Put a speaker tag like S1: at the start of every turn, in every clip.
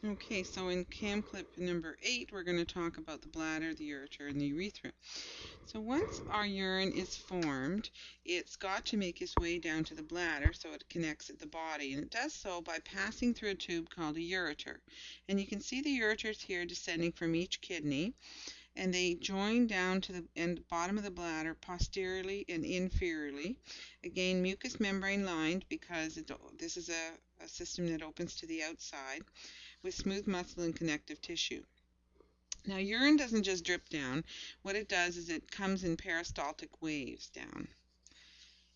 S1: Okay, so in cam clip number 8, we're going to talk about the bladder, the ureter, and the urethra. So once our urine is formed, it's got to make its way down to the bladder so it connects at the body, and it does so by passing through a tube called a ureter. And you can see the ureters here descending from each kidney, and they join down to the bottom of the bladder posteriorly and inferiorly. Again, mucous membrane lined because this is a system that opens to the outside with smooth muscle and connective tissue. Now, urine doesn't just drip down. What it does is it comes in peristaltic waves down.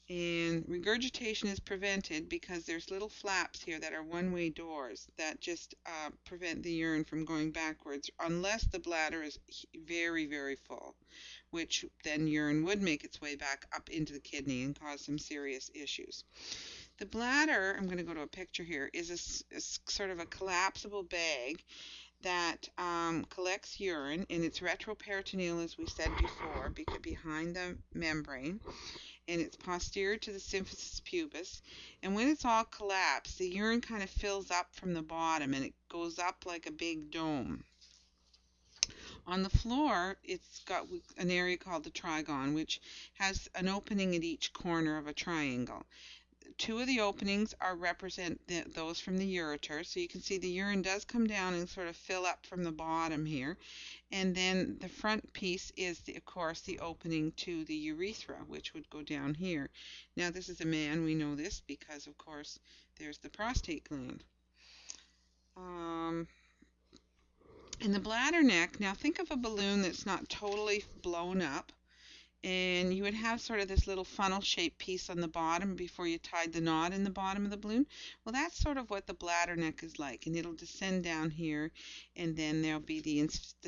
S1: And regurgitation is prevented because there's little flaps here that are one-way doors that just prevent the urine from going backwards unless the bladder is very, very full, which then urine would make its way back up into the kidney and cause some serious issues. The bladder, I'm going to go to a picture here, is a sort of a collapsible bag that collects urine, and it's retroperitoneal, as we said before, behind the membrane, and it's posterior to the symphysis pubis. And when it's all collapsed, the urine kind of fills up from the bottom, and it goes up like a big dome. On the floor, it's got an area called the trigone, which has an opening at each corner of a triangle. Two of the openings represent those from the ureter, so you can see the urine does come down and sort of fill up from the bottom here, and then the front piece is of course the opening to the urethra, which would go down here. Now this is a man, we know this because of course there's the prostate gland. In the bladder neck, now think of a balloon that's not totally blown up, and you would have sort of this little funnel-shaped piece on the bottom before you tied the knot in the bottom of the balloon. Well, that's sort of what the bladder neck is like, and it'll descend down here, and then there'll be the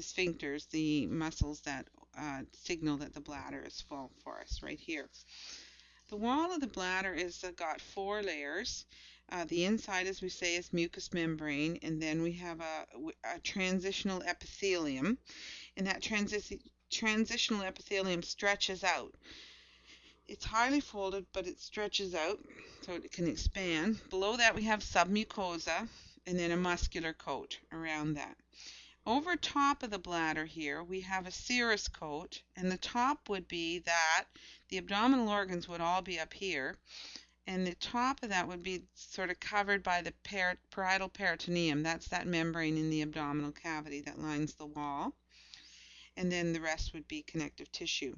S1: sphincters, the muscles that signal that the bladder is full for us right here. The wall of the bladder is got 4 layers. The inside, as we say, is mucous membrane, and then we have a transitional epithelium, and that transitional epithelium stretches out. It's highly folded, but it stretches out so it can expand. Below that, we have submucosa and then a muscular coat around that. Over top of the bladder here, we have a serous coat, and the top would be that the abdominal organs would all be up here, and the top of that would be sort of covered by the parietal peritoneum. That's that membrane in the abdominal cavity that lines the wall, and then the rest would be connective tissue.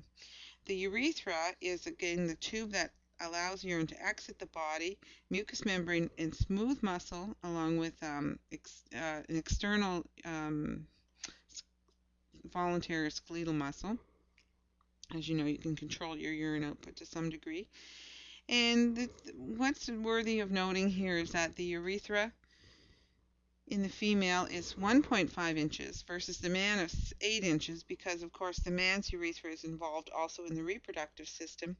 S1: The urethra is again the tube that allows urine to exit the body, mucous membrane and smooth muscle, along with an external voluntary skeletal muscle. As you know, you can control your urine output to some degree. And what's worthy of noting here is that the urethra in the female is 1.5 inches versus the man of 8 inches because, of course, the man's urethra is involved also in the reproductive system.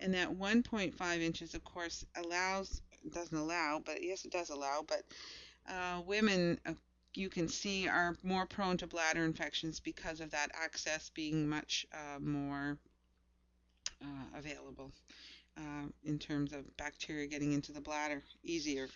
S1: And that 1.5 inches, of course, doesn't allow, but yes, it does allow, but women, you can see, are more prone to bladder infections because of that access being much more available in terms of bacteria getting into the bladder easier.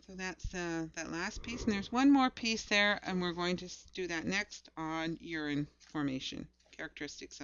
S1: So that's that last piece, and there's one more piece there, and we're going to do that next on urine formation, characteristics.